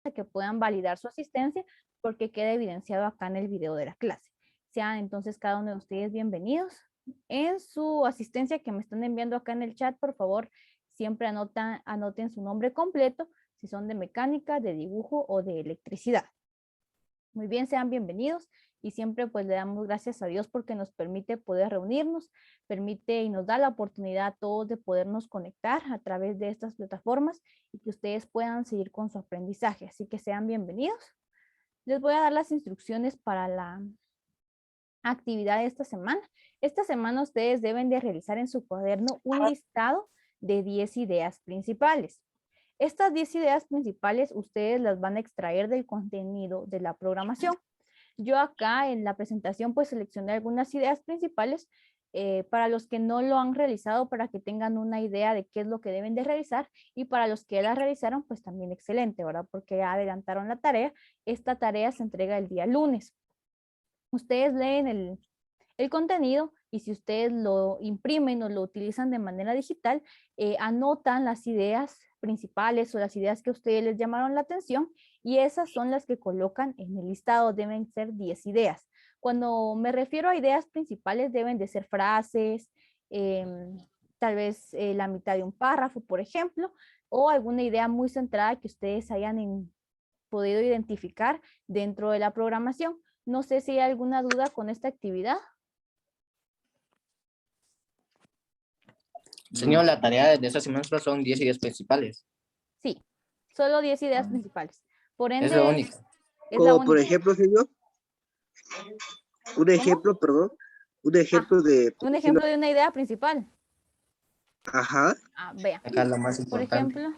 a que puedan validar su asistencia porque queda evidenciado acá en el video de la clase. Sean entonces cada uno de ustedes bienvenidos. En su asistencia que me están enviando acá en el chat, por favor, siempre anoten su nombre completo, si son de mecánica, de dibujo o de electricidad. Muy bien, sean bienvenidos y siempre pues le damos gracias a Dios porque nos permite poder reunirnos, permite y nos da la oportunidad a todos de podernos conectar a través de estas plataformas y que ustedes puedan seguir con su aprendizaje. Así que sean bienvenidos. Les voy a dar las instrucciones para la actividad de esta semana. Esta semana ustedes deben de realizar en su cuaderno un listado de 10 ideas principales. Estas 10 ideas principales ustedes las van a extraer del contenido de la programación. Yo acá en la presentación pues seleccioné algunas ideas principales para los que no lo han realizado, para que tengan una idea de qué es lo que deben de realizar, y para los que la realizaron pues también excelente, ¿verdad? Porque ya adelantaron la tarea. Esta tarea se entrega el día lunes. Ustedes leen el contenido y si ustedes lo imprimen o lo utilizan de manera digital, anotan las ideas principales o las ideas que a ustedes les llamaron la atención y esas son las que colocan en el listado. Deben ser 10 ideas. Cuando me refiero a ideas principales, deben de ser frases, tal vez la mitad de un párrafo, por ejemplo, o alguna idea muy centrada que ustedes hayan podido identificar dentro de la programación. No sé si hay alguna duda con esta actividad. Señor, la tarea de esta semana solo son 10 ideas principales. Sí, solo 10 ideas principales. Por ende, Es lo único. es la Como por única. ejemplo, señor, un ejemplo, perdón, un ejemplo de, Un ejemplo de una idea principal. ajá, Vea, Acá es lo más por importante. ejemplo,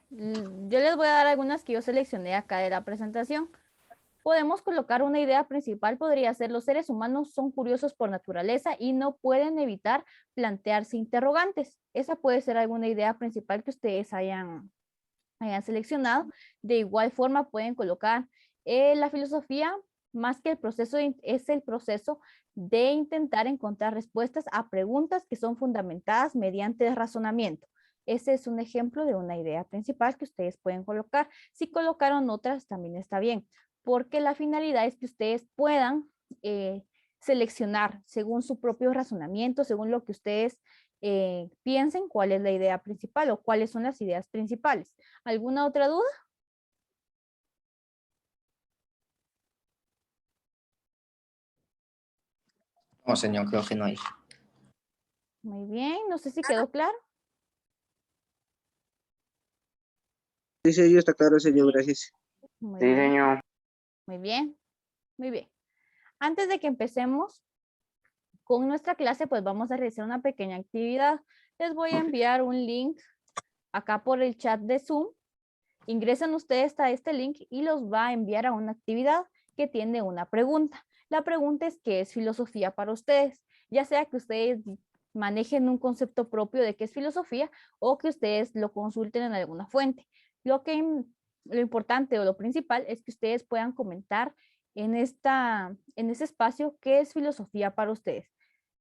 yo les voy a dar algunas que yo seleccioné acá de la presentación. Podemos colocar una idea principal, podría ser: los seres humanos son curiosos por naturaleza y no pueden evitar plantearse interrogantes. Esa puede ser alguna idea principal que ustedes hayan seleccionado. De igual forma pueden colocar la filosofía, más que el proceso, es el proceso de intentar encontrar respuestas a preguntas que son fundamentadas mediante el razonamiento. Ese es un ejemplo de una idea principal que ustedes pueden colocar. Si colocaron otras, también está bien, porque la finalidad es que ustedes puedan seleccionar según su propio razonamiento, según lo que ustedes piensen cuál es la idea principal o cuáles son las ideas principales. ¿Alguna otra duda? No, señor, creo que no hay. Muy bien, no sé si quedó claro. sí, señor, está claro, señor, gracias. Muy Sí, bien. señor. Muy bien, muy bien. Antes de que empecemos con nuestra clase, pues vamos a realizar una pequeña actividad. Les voy a enviar un link acá por el chat de Zoom. Ingresan ustedes a este link y los va a enviar a una actividad que tiene una pregunta. La pregunta es: ¿qué es filosofía para ustedes? Ya sea que ustedes manejen un concepto propio de qué es filosofía o que ustedes lo consulten en alguna fuente. Lo importante o lo principal es que ustedes puedan comentar en ese espacio qué es filosofía para ustedes.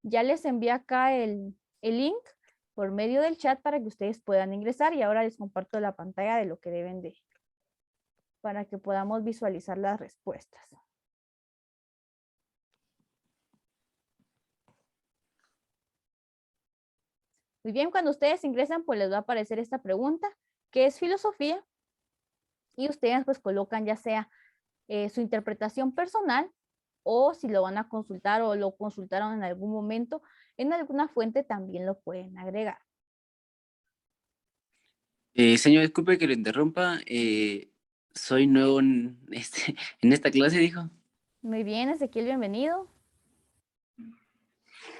Ya les envié acá el link por medio del chat para que ustedes puedan ingresar y ahora les comparto la pantalla de lo que deben de, para que podamos visualizar las respuestas. Muy bien, cuando ustedes ingresan, pues les va a aparecer esta pregunta: ¿qué es filosofía? Y ustedes pues colocan ya sea su interpretación personal o si lo van a consultar o lo consultaron en algún momento en alguna fuente, también lo pueden agregar. Señor, disculpe que lo interrumpa. Soy nuevo en esta clase, dijo. Muy bien, Ezequiel, bienvenido.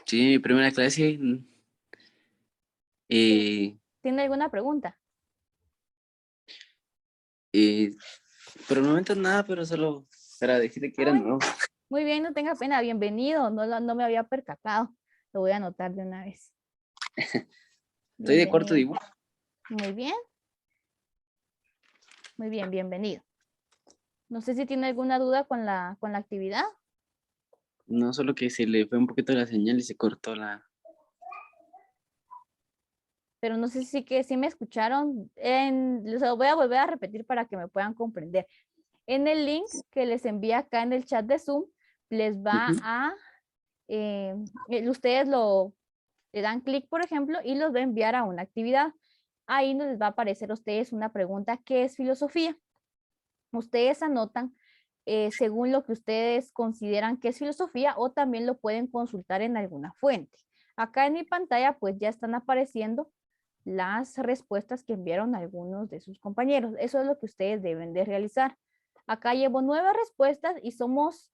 Sí, mi primera clase. ¿Tiene alguna pregunta? Por el momento nada, pero solo para decirle que era Bueno, nuevo. muy bien, no tenga pena, bienvenido. No me había percatado. Lo voy a anotar de una vez. Estoy de cuarto Bienvenido. dibujo. Muy bien. Muy bien, bienvenido. No sé si tiene alguna duda con la actividad. No, solo que se le fue un poquito la señal y se cortó la... pero no sé si me escucharon. Les lo voy a volver a repetir para que me puedan comprender. En el link que les envía acá en el chat de Zoom, les va a, ustedes le dan clic, por ejemplo, y los va a enviar a una actividad. Ahí no les va a aparecer a ustedes una pregunta, ¿qué es filosofía? Ustedes anotan según lo que ustedes consideran que es filosofía o también lo pueden consultar en alguna fuente. Acá en mi pantalla pues ya están apareciendo las respuestas que enviaron algunos de sus compañeros. Eso es lo que ustedes deben de realizar. Acá llevo 9 respuestas y somos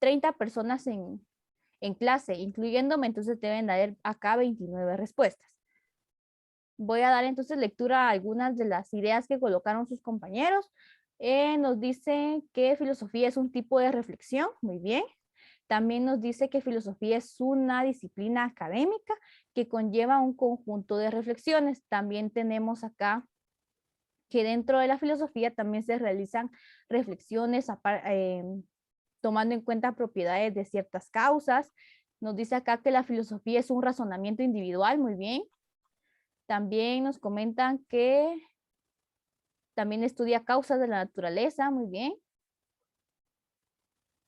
30 personas en clase, incluyéndome, entonces deben de haber acá 29 respuestas. Voy a dar entonces lectura a algunas de las ideas que colocaron sus compañeros. Nos dice que filosofía es un tipo de reflexión, muy bien. También nos dice que filosofía es una disciplina académica que conlleva un conjunto de reflexiones. También tenemos acá que dentro de la filosofía también se realizan reflexiones tomando en cuenta propiedades de ciertas causas. Nos dice acá que la filosofía es un razonamiento individual, muy bien. También nos comentan que también estudia causas de la naturaleza, muy bien.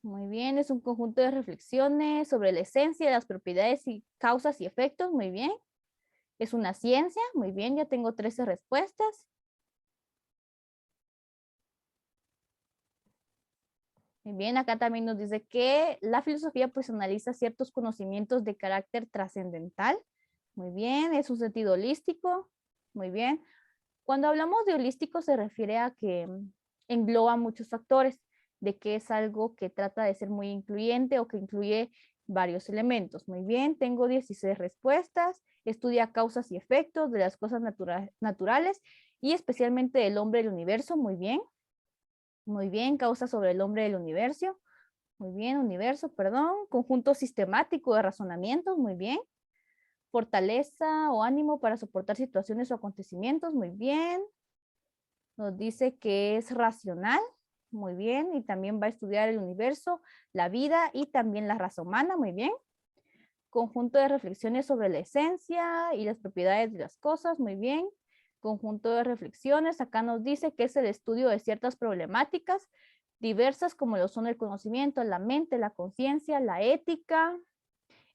Muy bien, es un conjunto de reflexiones sobre la esencia de las propiedades y causas y efectos, muy bien. Es una ciencia, muy bien, ya tengo 13 respuestas. Muy bien, acá también nos dice que la filosofía pues analiza ciertos conocimientos de carácter trascendental. Muy bien, es un sentido holístico. Muy bien. Cuando hablamos de holístico se refiere a que engloba muchos factores, de que es algo que trata de ser muy incluyente o que incluye varios elementos. Muy bien, tengo 16 respuestas. Estudia causas y efectos de las cosas naturales y especialmente del hombre del universo. Muy bien. Muy bien, causas sobre el hombre del universo. Muy bien, universo, perdón. Conjunto sistemático de razonamientos. Muy bien. Fortaleza o ánimo para soportar situaciones o acontecimientos. Muy bien. Nos dice que es racional. Muy bien. Y también va a estudiar el universo, la vida y también la raza humana. Muy bien. Conjunto de reflexiones sobre la esencia y las propiedades de las cosas. Muy bien. Conjunto de reflexiones. Acá nos dice que es el estudio de ciertas problemáticas diversas como lo son el conocimiento, la mente, la conciencia, la ética,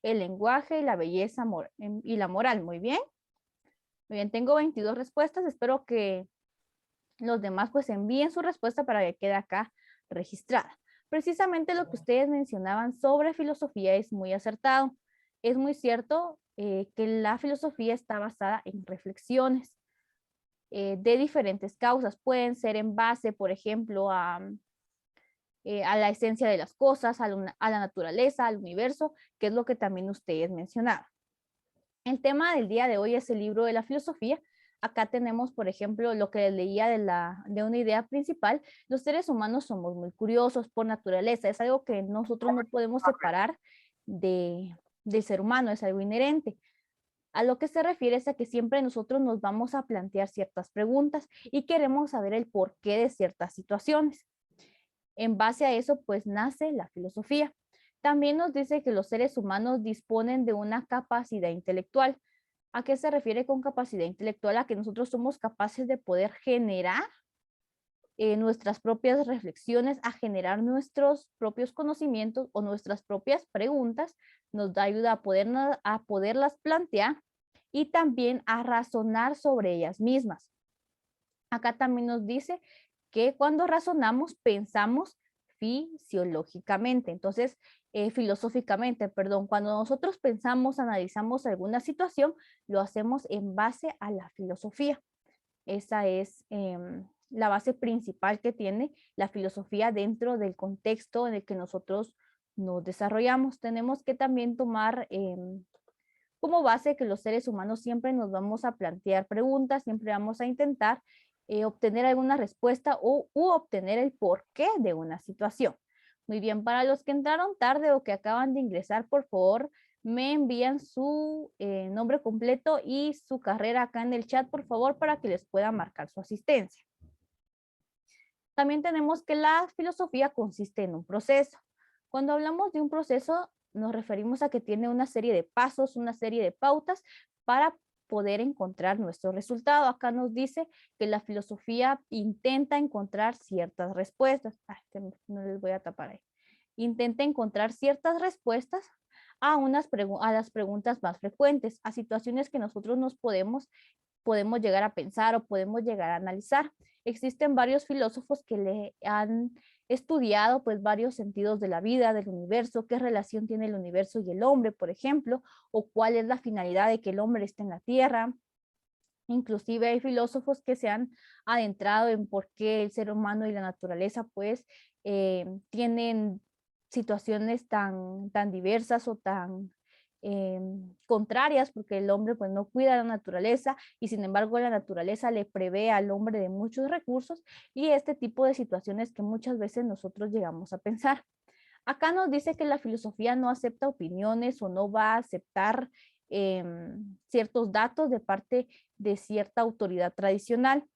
el lenguaje y la belleza y la moral. Muy bien. Muy bien, tengo 22 respuestas. Espero que los demás pues envíen su respuesta para que quede acá registrada. Precisamente lo que ustedes mencionaban sobre filosofía es muy acertado. Es muy cierto que la filosofía está basada en reflexiones de diferentes causas. Pueden ser en base, por ejemplo, a la esencia de las cosas, a la naturaleza, al universo, que es lo que también ustedes mencionaban. El tema del día de hoy es el libro de la filosofía. Acá tenemos, por ejemplo, lo que leía de una idea principal. Los seres humanos somos muy curiosos por naturaleza. Es algo que nosotros no podemos separar del ser humano, es algo inherente. A lo que se refiere es a que siempre nosotros nos vamos a plantear ciertas preguntas y queremos saber el porqué de ciertas situaciones. En base a eso, pues nace la filosofía. También nos dice que los seres humanos disponen de una capacidad intelectual. ¿A qué se refiere con capacidad intelectual? A que nosotros somos capaces de poder generar nuestras propias reflexiones, a generar nuestros propios conocimientos o nuestras propias preguntas. Nos da ayuda a poderlas plantear y también a razonar sobre ellas mismas. Acá también nos dice que cuando razonamos pensamos fisiológicamente, entonces filosóficamente, perdón, cuando nosotros pensamos, analizamos alguna situación, lo hacemos en base a la filosofía. Esa es la base principal que tiene la filosofía dentro del contexto en el que nosotros nos desarrollamos. Tenemos que también tomar como base que los seres humanos siempre nos vamos a plantear preguntas, siempre vamos a intentar obtener alguna respuesta u obtener el porqué de una situación. Muy bien, para los que entraron tarde o que acaban de ingresar, por favor, me envían su nombre completo y su carrera acá en el chat, por favor, para que les pueda marcar su asistencia. También tenemos que la filosofía consiste en un proceso. Cuando hablamos de un proceso, nos referimos a que tiene una serie de pasos, una serie de pautas para poder encontrar nuestro resultado. Acá nos dice que la filosofía intenta encontrar ciertas respuestas. No les voy a tapar ahí. Intenta encontrar ciertas respuestas a las preguntas más frecuentes, a situaciones que nosotros podemos llegar a pensar o podemos llegar a analizar. Existen varios filósofos que le han estudiado pues varios sentidos de la vida, del universo, qué relación tiene el universo y el hombre, por ejemplo, o cuál es la finalidad de que el hombre esté en la tierra. Inclusive hay filósofos que se han adentrado en por qué el ser humano y la naturaleza pues tienen situaciones tan diversas o tan contrarias, porque el hombre pues no cuida la naturaleza y sin embargo la naturaleza le prevé al hombre de muchos recursos y este tipo de situaciones que muchas veces nosotros llegamos a pensar. Acá nos dice que la filosofía no acepta opiniones o no va a aceptar ciertos datos de parte de cierta autoridad tradicional.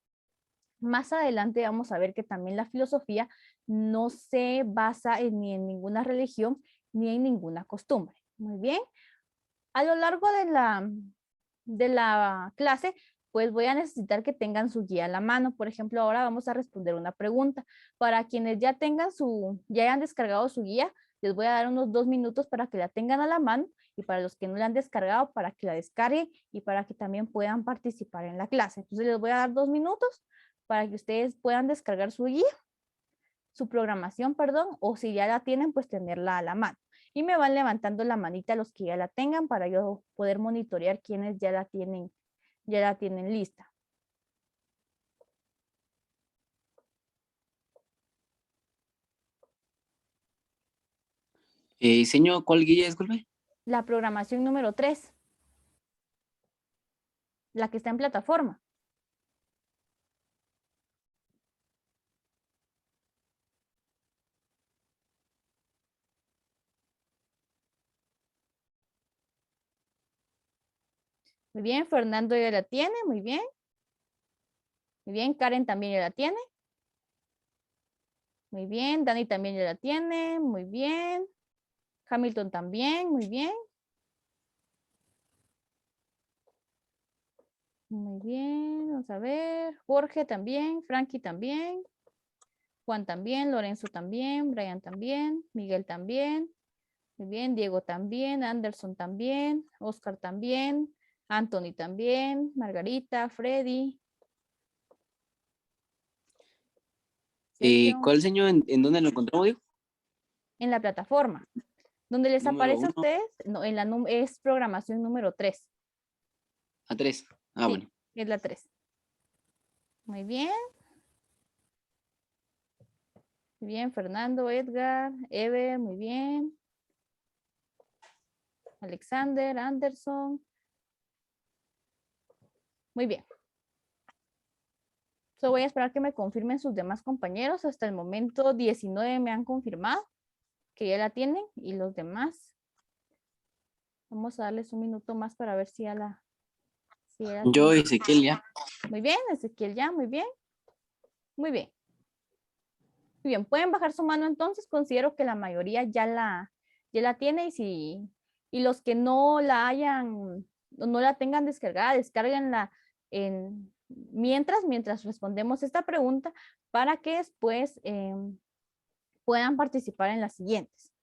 Más adelante vamos a ver que también la filosofía no se basa ni en ninguna religión ni en ninguna costumbre. Muy bien. A lo largo de la clase, pues voy a necesitar que tengan su guía a la mano. Por ejemplo, ahora vamos a responder una pregunta. Para quienes ya hayan descargado su guía, les voy a dar unos 2 minutos para que la tengan a la mano y para los que no la han descargado, para que la descarguen y para que también puedan participar en la clase. Entonces les voy a dar 2 minutos para que ustedes puedan descargar su guía, su programación, perdón, o si ya la tienen, pues tenerla a la mano. Y me van levantando la manita los que ya la tengan para yo poder monitorear quienes ya la tienen lista. Señor, ¿cuál guía, disculpe? La programación número 3, la que está en plataforma. Muy bien, Fernando ya la tiene, muy bien. Muy bien, Karen también ya la tiene. Muy bien, Dani también ya la tiene, muy bien. Hamilton también, muy bien. Muy bien, vamos a ver. Jorge también, Frankie también. Juan también, Lorenzo también, Brian también, Miguel también. Muy bien, Diego también, Anderson también, Oscar también, Anthony también, Margarita, Freddy. Sergio, ¿Cuál, señor? ¿En dónde lo encontramos, digo? en la plataforma. Donde les Número aparece a 1 ustedes, no, es programación número 3. a 3. Ah, Sí, bueno. es la 3. Muy bien. Muy bien, Fernando, Edgar, Eve, muy bien. Alexander, Anderson. Muy bien. So, voy a esperar que me confirmen sus demás compañeros. Hasta el momento 19 me han confirmado que ya la tienen y los demás. Vamos a darles un minuto más para ver si ya la Yo, tienen. Ezequiel, ya. Muy bien, Ezequiel ya, muy bien. Muy bien. Muy bien, pueden bajar su mano entonces. Considero que la mayoría ya la tiene y los que no la no la tengan descargada, descárguenla mientras respondemos esta pregunta para que después puedan participar en las siguientes.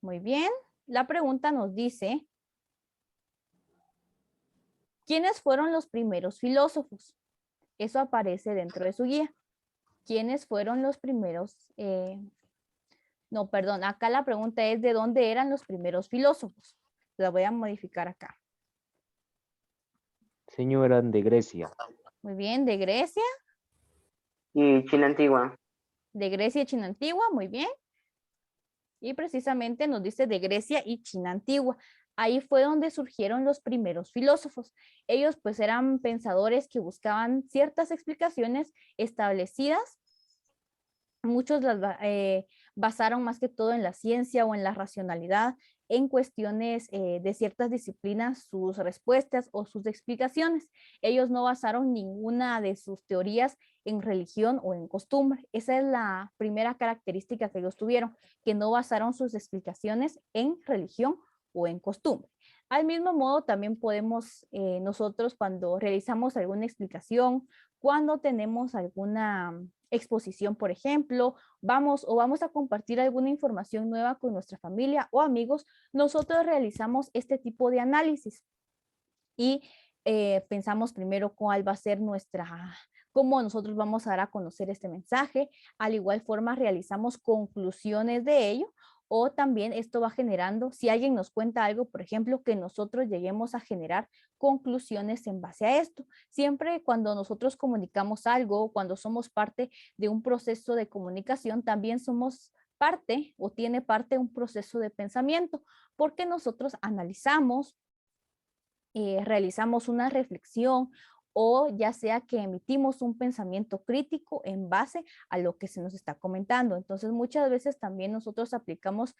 Muy bien, la pregunta nos dice, ¿quiénes fueron los primeros filósofos? Eso aparece dentro de su guía. ¿Quiénes fueron los primeros? No, perdón, acá la pregunta es ¿de dónde eran los primeros filósofos? La voy a modificar acá. Señor, eran de Grecia. Muy bien, de Grecia. Y China antigua. De Grecia y China antigua, muy bien. Y precisamente nos dice de Grecia y China antigua. Ahí fue donde surgieron los primeros filósofos. Ellos pues eran pensadores que buscaban ciertas explicaciones establecidas. Muchos las basaron más que todo en la ciencia o en la racionalidad, en cuestiones de ciertas disciplinas, sus respuestas o sus explicaciones. Ellos no basaron ninguna de sus teorías en religión o en costumbre. Esa es la primera característica que ellos tuvieron, que no basaron sus explicaciones en religión o en costumbre. Al mismo modo, también podemos nosotros cuando realizamos alguna explicación, cuando tenemos alguna exposición, por ejemplo, vamos a compartir alguna información nueva con nuestra familia o amigos, nosotros realizamos este tipo de análisis y pensamos primero cuál va a ser cómo nosotros vamos a dar a conocer este mensaje. Al igual forma realizamos conclusiones de ello, o también esto va generando, si alguien nos cuenta algo, por ejemplo, que nosotros lleguemos a generar conclusiones en base a esto. Siempre cuando nosotros comunicamos algo, cuando somos parte de un proceso de comunicación, también somos parte o tiene parte un proceso de pensamiento, porque nosotros analizamos, realizamos una reflexión o ya sea que emitimos un pensamiento crítico en base a lo que se nos está comentando. Entonces, muchas veces también nosotros aplicamos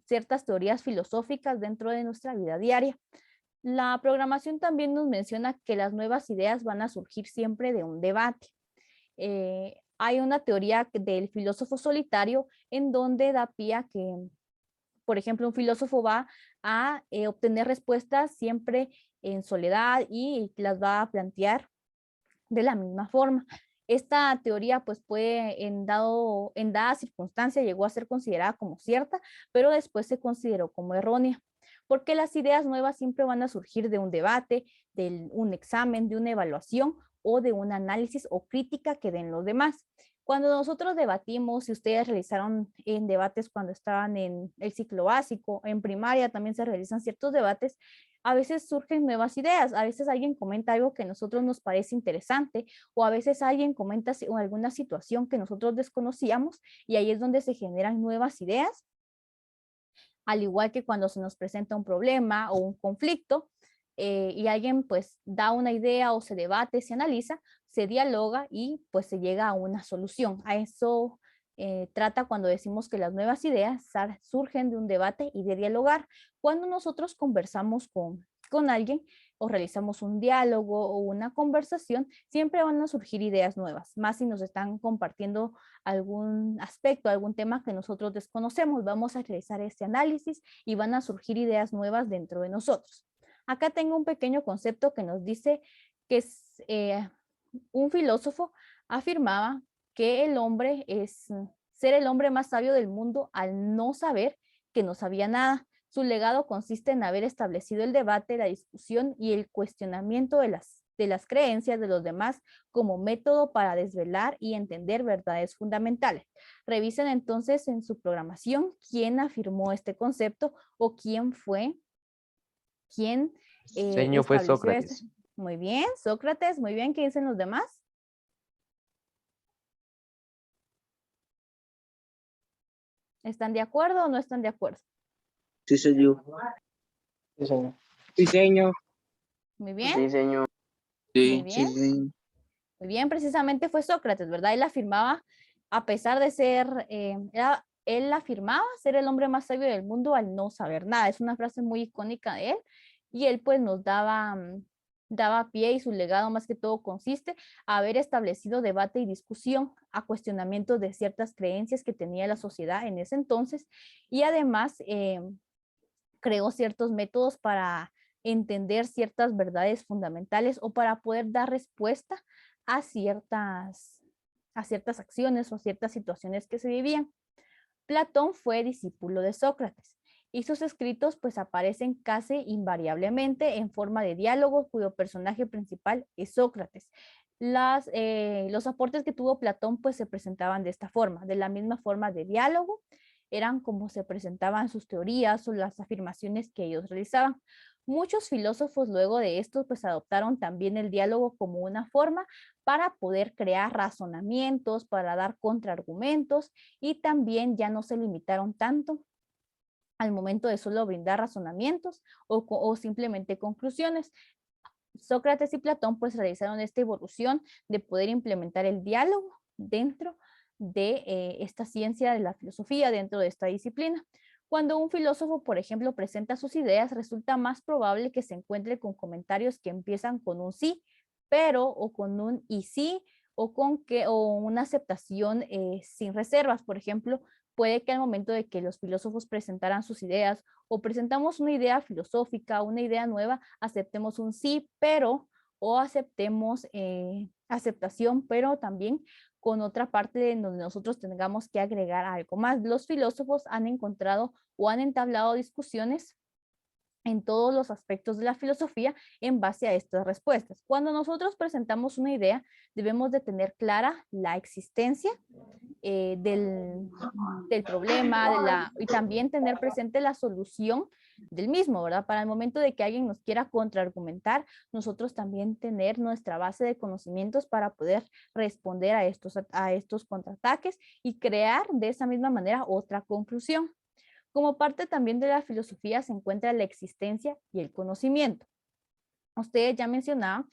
ciertas teorías filosóficas dentro de nuestra vida diaria. La programación también nos menciona que las nuevas ideas van a surgir siempre de un debate. Hay una teoría del filósofo solitario en donde da pie a que, por ejemplo, un filósofo va a obtener respuestas siempre en soledad y las va a plantear de la misma forma. Esta teoría pues puede en dada circunstancia llegó a ser considerada como cierta, pero después se consideró como errónea, porque las ideas nuevas siempre van a surgir de un debate, de un examen, de una evaluación o de un análisis o crítica que den los demás. Cuando nosotros debatimos, si ustedes realizaron en debates cuando estaban en el ciclo básico, en primaria también se realizan ciertos debates, a veces surgen nuevas ideas, a veces alguien comenta algo que a nosotros nos parece interesante o a veces alguien comenta alguna situación que nosotros desconocíamos y ahí es donde se generan nuevas ideas, al igual que cuando se nos presenta un problema o un conflicto y alguien pues da una idea o se debate, se analiza, se dialoga y pues se llega a una solución. A eso trata cuando decimos que las nuevas ideas surgen de un debate y de dialogar. Cuando nosotros conversamos con alguien o realizamos un diálogo o una conversación, siempre van a surgir ideas nuevas, más si nos están compartiendo algún aspecto, algún tema que nosotros desconocemos. Vamos a realizar este análisis y van a surgir ideas nuevas dentro de nosotros. Acá tengo un pequeño concepto que nos dice que un filósofo afirmaba que el hombre es ser el hombre más sabio del mundo al no saber que no sabía nada. Su legado consiste en haber establecido el debate, la discusión y el cuestionamiento de las creencias de los demás como método para desvelar y entender verdades fundamentales. Revisen entonces en su programación quién afirmó este concepto o quién fue quien Señor, fue estableció Sócrates. Muy bien, Sócrates, muy bien. ¿Qué dicen los demás? ¿Están de acuerdo o no están de acuerdo? Sí, señor. Sí, señor. Sí, señor. Muy bien, Sí, señor. muy Sí, Sí, bien. señor. Muy bien, precisamente fue Sócrates, ¿verdad? Él afirmaba, a pesar de ser, él afirmaba ser el hombre más sabio del mundo al no saber nada. Es una frase muy icónica de él y él pues nos daba pie y su legado más que todo consiste a haber establecido debate y discusión a cuestionamientos de ciertas creencias que tenía la sociedad en ese entonces y además creó ciertos métodos para entender ciertas verdades fundamentales o para poder dar respuesta a ciertas acciones o a ciertas situaciones que se vivían. Platón fue discípulo de Sócrates y sus escritos pues aparecen casi invariablemente en forma de diálogos cuyo personaje principal es Sócrates. Los aportes que tuvo Platón pues se presentaban de esta forma, de la misma forma de diálogo, eran como se presentaban sus teorías o las afirmaciones que ellos realizaban. Muchos filósofos luego de esto pues adoptaron también el diálogo como una forma para poder crear razonamientos, para dar contraargumentos y también ya no se limitaron tanto al momento de solo brindar razonamientos o simplemente conclusiones. Sócrates y Platón pues realizaron esta evolución de poder implementar el diálogo dentro de esta ciencia de la filosofía, dentro de esta disciplina. Cuando un filósofo, por ejemplo, presenta sus ideas, resulta más probable que se encuentre con comentarios que empiezan con un sí, pero o con un y sí o una aceptación sin reservas. Por ejemplo, puede que al momento de que los filósofos presentaran sus ideas o presentamos una idea filosófica, una idea nueva, aceptemos un sí, pero, o aceptemos aceptación, pero también con otra parte en donde nosotros tengamos que agregar algo más. Los filósofos han encontrado o han entablado discusiones en todos los aspectos de la filosofía en base a estas respuestas. Cuando nosotros presentamos una idea, debemos de tener clara la existencia del problema y también tener presente la solución del mismo, ¿verdad? Para el momento de que alguien nos quiera contraargumentar, nosotros también tener nuestra base de conocimientos para poder responder a estos contraataques y crear de esa misma manera otra conclusión. Como parte también de la filosofía se encuentra la existencia y el conocimiento. Ustedes ya mencionaban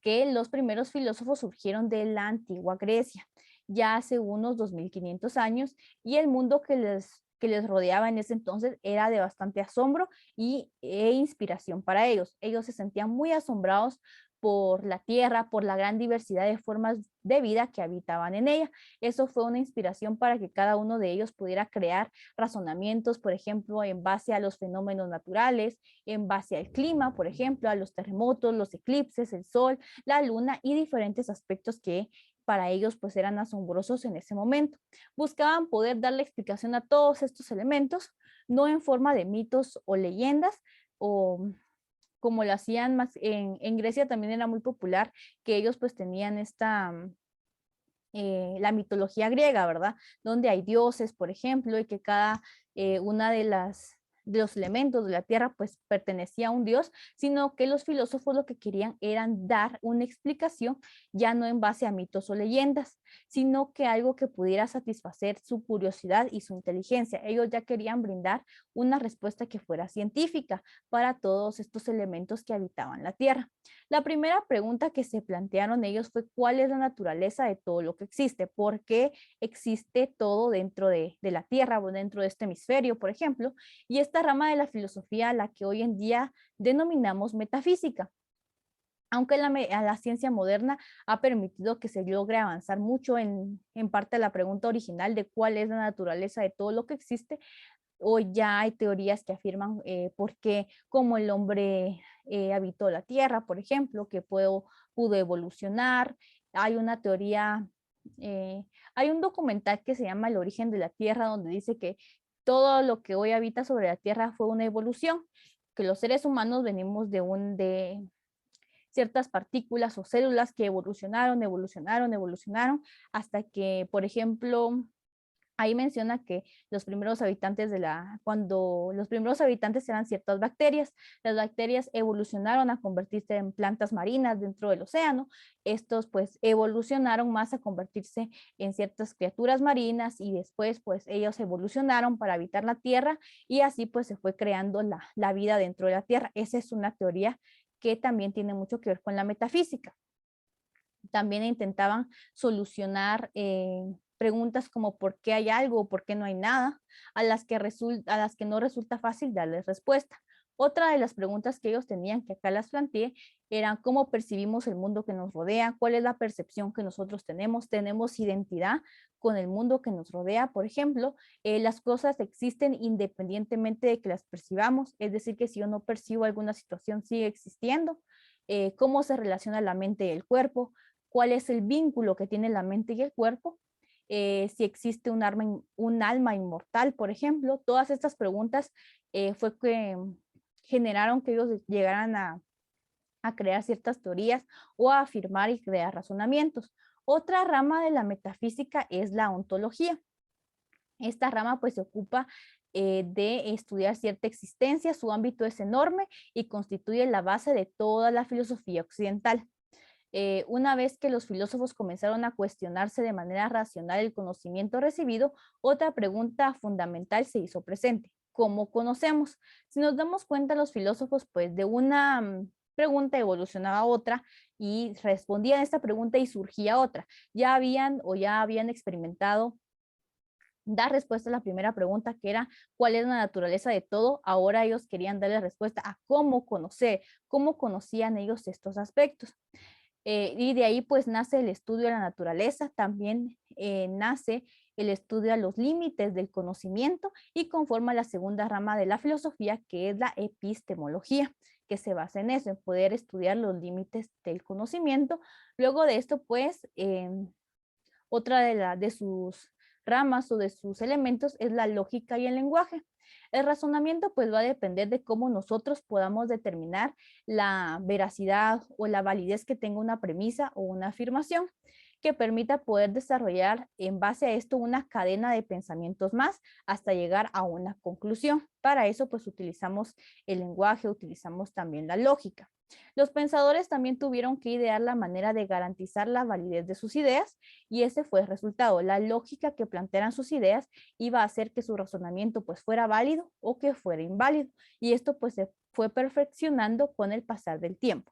que los primeros filósofos surgieron de la antigua Grecia, ya hace unos 2500 años, y el mundo que les rodeaba en ese entonces era de bastante asombro e inspiración para ellos. Ellos se sentían muy asombrados por la tierra, por la gran diversidad de formas de vida que habitaban en ella. Eso fue una inspiración para que cada uno de ellos pudiera crear razonamientos, por ejemplo, en base a los fenómenos naturales, en base al clima, por ejemplo, a los terremotos, los eclipses, el sol, la luna y diferentes aspectos que para ellos pues eran asombrosos en ese momento. Buscaban poder darle explicación a todos estos elementos, no en forma de mitos o leyendas, o como lo hacían más en Grecia también era muy popular que ellos pues tenían la mitología griega, ¿verdad? Donde hay dioses, por ejemplo, y que cada una de los elementos de la tierra pues pertenecía a un dios, sino que los filósofos lo que querían eran dar una explicación ya no en base a mitos o leyendas, sino que algo que pudiera satisfacer su curiosidad y su inteligencia. Ellos ya querían brindar una respuesta que fuera científica para todos estos elementos que habitaban la tierra. La primera pregunta que se plantearon ellos fue ¿cuál es la naturaleza de todo lo que existe? ¿Por qué existe todo dentro de la Tierra o dentro de este hemisferio, por ejemplo? Y esta rama de la filosofía a la que hoy en día denominamos metafísica. Aunque la ciencia moderna ha permitido que se logre avanzar mucho en parte de la pregunta original de cuál es la naturaleza de todo lo que existe, hoy ya hay teorías que afirman por qué, cómo el hombre habitó la Tierra, por ejemplo, que pudo evolucionar. Hay una teoría, hay un documental que se llama El origen de la Tierra, donde dice que todo lo que hoy habita sobre la Tierra fue una evolución, que los seres humanos venimos de ciertas partículas o células que evolucionaron, hasta que, por ejemplo, ahí menciona que los primeros habitantes cuando los primeros habitantes eran ciertas bacterias, las bacterias evolucionaron a convertirse en plantas marinas dentro del océano, estos pues evolucionaron más a convertirse en ciertas criaturas marinas y después pues ellos evolucionaron para habitar la tierra y así pues se fue creando la vida dentro de la tierra. Esa es una teoría que también tiene mucho que ver con la metafísica. También intentaban solucionar preguntas como por qué hay algo o por qué no hay nada, a las que no resulta fácil darles respuesta. Otra de las preguntas que ellos tenían, que acá las planteé, eran cómo percibimos el mundo que nos rodea, cuál es la percepción que nosotros tenemos identidad con el mundo que nos rodea. Por ejemplo, las cosas existen independientemente de que las percibamos, es decir, que si yo no percibo alguna situación, sigue existiendo. Cómo se relaciona la mente y el cuerpo, cuál es el vínculo que tiene la mente y el cuerpo, si existe un alma inmortal, por ejemplo. Todas estas preguntas fue que generaron que ellos llegaran a crear ciertas teorías o a afirmar y crear razonamientos. Otra rama de la metafísica es la ontología. Esta rama pues se ocupa de estudiar cierta existencia, su ámbito es enorme y constituye la base de toda la filosofía occidental. Una vez que los filósofos comenzaron a cuestionarse de manera racional el conocimiento recibido, otra pregunta fundamental se hizo presente. ¿Cómo conocemos? Si nos damos cuenta, los filósofos, pues de una pregunta evolucionaba a otra y respondían a esta pregunta y surgía otra. Ya habían experimentado dar respuesta a la primera pregunta, que era ¿cuál es la naturaleza de todo? Ahora ellos querían darle respuesta a cómo conocer, cómo conocían ellos estos aspectos. Y de ahí pues nace el estudio de la naturaleza, también nace el estudio a los límites del conocimiento y conforma la segunda rama de la filosofía, que es la epistemología, que se basa en eso, en poder estudiar los límites del conocimiento. Luego de esto, pues, otra de sus ramas o de sus elementos es la lógica y el lenguaje. El razonamiento pues va a depender de cómo nosotros podamos determinar la veracidad o la validez que tenga una premisa o una afirmación que permita poder desarrollar en base a esto una cadena de pensamientos más hasta llegar a una conclusión. Para eso pues utilizamos el lenguaje, utilizamos también la lógica. Los pensadores también tuvieron que idear la manera de garantizar la validez de sus ideas y ese fue el resultado. La lógica que plantearan sus ideas iba a hacer que su razonamiento pues fuera válido o que fuera inválido y esto pues se fue perfeccionando con el pasar del tiempo.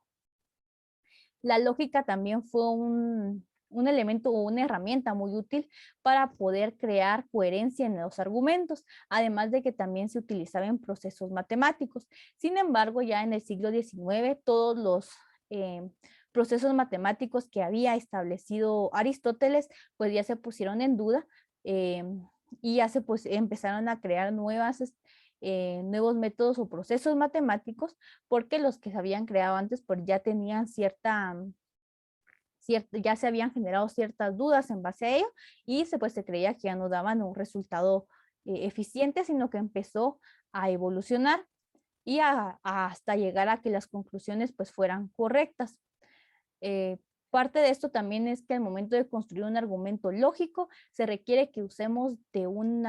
La lógica también fue un elemento o una herramienta muy útil para poder crear coherencia en los argumentos, además de que también se utilizaba en procesos matemáticos. Sin embargo, ya en el siglo XIX, todos los procesos matemáticos que había establecido Aristóteles, pues ya se pusieron en duda y ya se pues, empezaron a crear nuevos métodos o procesos matemáticos porque los que se habían creado antes pues ya tenían ya se habían generado ciertas dudas en base a ello y pues se creía que ya no daban un resultado eficiente, sino que empezó a evolucionar y hasta llegar a que las conclusiones pues fueran correctas. Parte de esto también es que al momento de construir un argumento lógico se requiere que usemos de un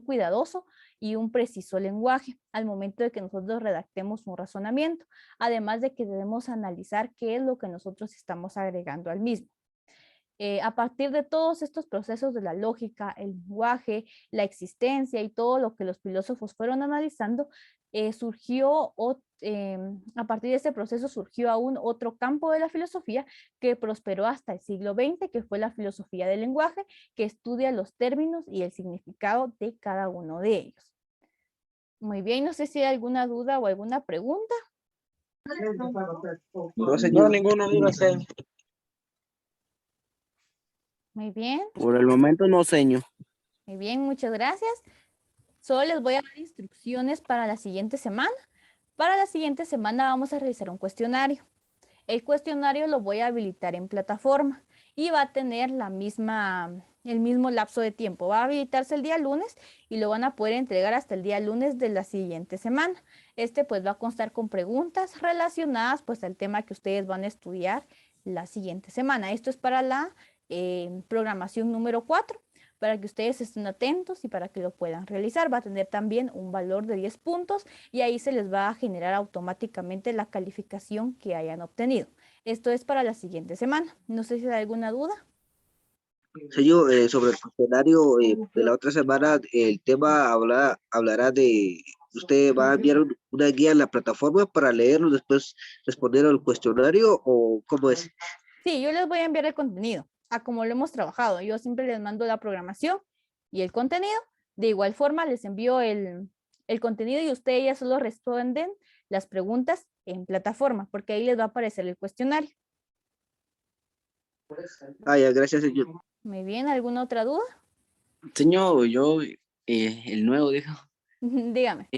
cuidadoso y un preciso lenguaje al momento de que nosotros redactemos un razonamiento, además de que debemos analizar qué es lo que nosotros estamos agregando al mismo. A partir de todos estos procesos de la lógica, el lenguaje, la existencia y todo lo que los filósofos fueron analizando, a partir de este proceso surgió aún otro campo de la filosofía que prosperó hasta el siglo XX, que fue la filosofía del lenguaje, que estudia los términos y el significado de cada uno de ellos. Muy bien, no sé si hay alguna duda o alguna pregunta. No, señor. No, ninguna duda, señor. Muy bien, Por el momento no, señor. muy bien, muchas gracias. Solo les voy a dar instrucciones para la siguiente semana. Para la siguiente semana vamos a realizar un cuestionario. El cuestionario lo voy a habilitar en plataforma y va a tener el mismo lapso de tiempo. Va a habilitarse el día lunes y lo van a poder entregar hasta el día lunes de la siguiente semana. Este pues va a constar con preguntas relacionadas pues al tema que ustedes van a estudiar la siguiente semana. Esto es para la programación número 4, para que ustedes estén atentos y para que lo puedan realizar. Va a tener también un valor de 10 puntos y ahí se les va a generar automáticamente la calificación que hayan obtenido. Esto es para la siguiente semana. No sé si hay alguna duda. Señor, sobre el cuestionario de la otra semana, el tema hablará de, usted va a enviar una guía en la plataforma para leerlo, después responder al cuestionario o cómo es. Sí, yo les voy a enviar el contenido, a como lo hemos trabajado. Yo siempre les mando la programación y el contenido. De igual forma, les envío el contenido y ustedes ya solo responden las preguntas en plataforma, porque ahí les va a aparecer el cuestionario. Ah, ya, gracias, señor. Muy bien, ¿alguna otra duda? Señor, yo, el nuevo, dijo. Dígame.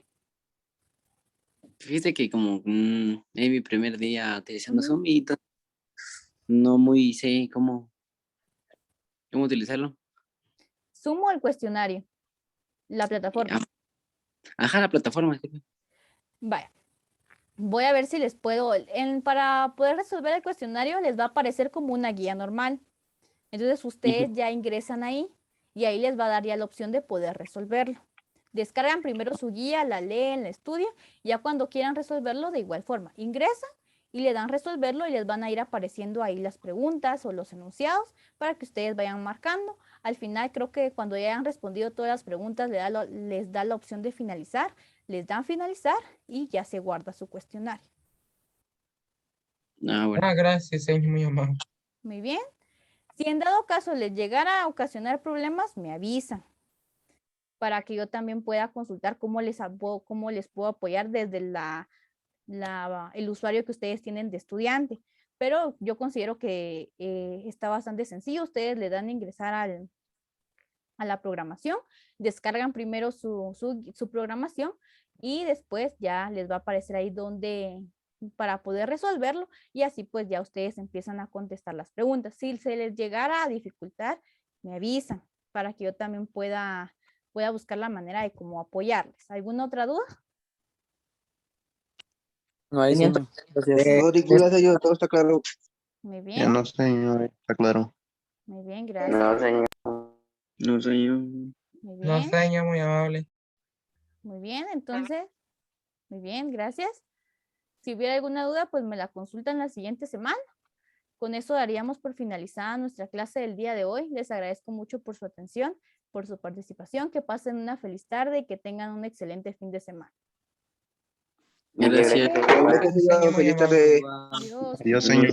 Fíjate que como es mi primer día utilizando Ujú. Zoom y no muy sé cómo utilizarlo. Sumo el cuestionario, la plataforma. Ajá, la plataforma. Vaya. Voy a ver si les puedo, para poder resolver el cuestionario les va a aparecer como una guía normal. Entonces ustedes ya ingresan ahí y ahí les va a dar ya la opción de poder resolverlo. Descargan primero su guía, la leen, la estudian, y ya cuando quieran resolverlo de igual forma, ingresan y le dan resolverlo y les van a ir apareciendo ahí las preguntas o los enunciados para que ustedes vayan marcando. Al final creo que cuando ya hayan respondido todas las preguntas les da la opción de finalizar, les dan finalizar y ya se guarda su cuestionario. Ah, bueno. Ah, gracias, señor, muy amable. Muy bien. Si en dado caso les llegara a ocasionar problemas, me avisan para que yo también pueda consultar cómo les puedo apoyar desde el usuario que ustedes tienen de estudiante. pero yo considero que está bastante sencillo. Ustedes le dan a ingresar a la programación, descargan primero su programación y después ya les va a aparecer ahí donde para poder resolverlo y así pues ya ustedes empiezan a contestar las preguntas. Si se les llegara a dificultar, me avisan para que yo también pueda buscar la manera de cómo apoyarles. ¿Alguna otra duda? No hay, señor. Gracias. No, ninguna, señor, todo está claro. Muy Ya bien, no, señor, está claro. muy bien, gracias. señor. No, señor. Muy No, bien, señor, muy amable. muy bien, entonces, muy bien, gracias. Si hubiera alguna duda, pues me la consultan la siguiente semana. Con eso daríamos por finalizada nuestra clase del día de hoy. Les agradezco mucho por su atención, por su participación. Que pasen una feliz tarde y que tengan un excelente fin de semana. Gracias. Igualmente, señor, Señor, muy feliz amable. tarde. Adiós. Adiós, señor.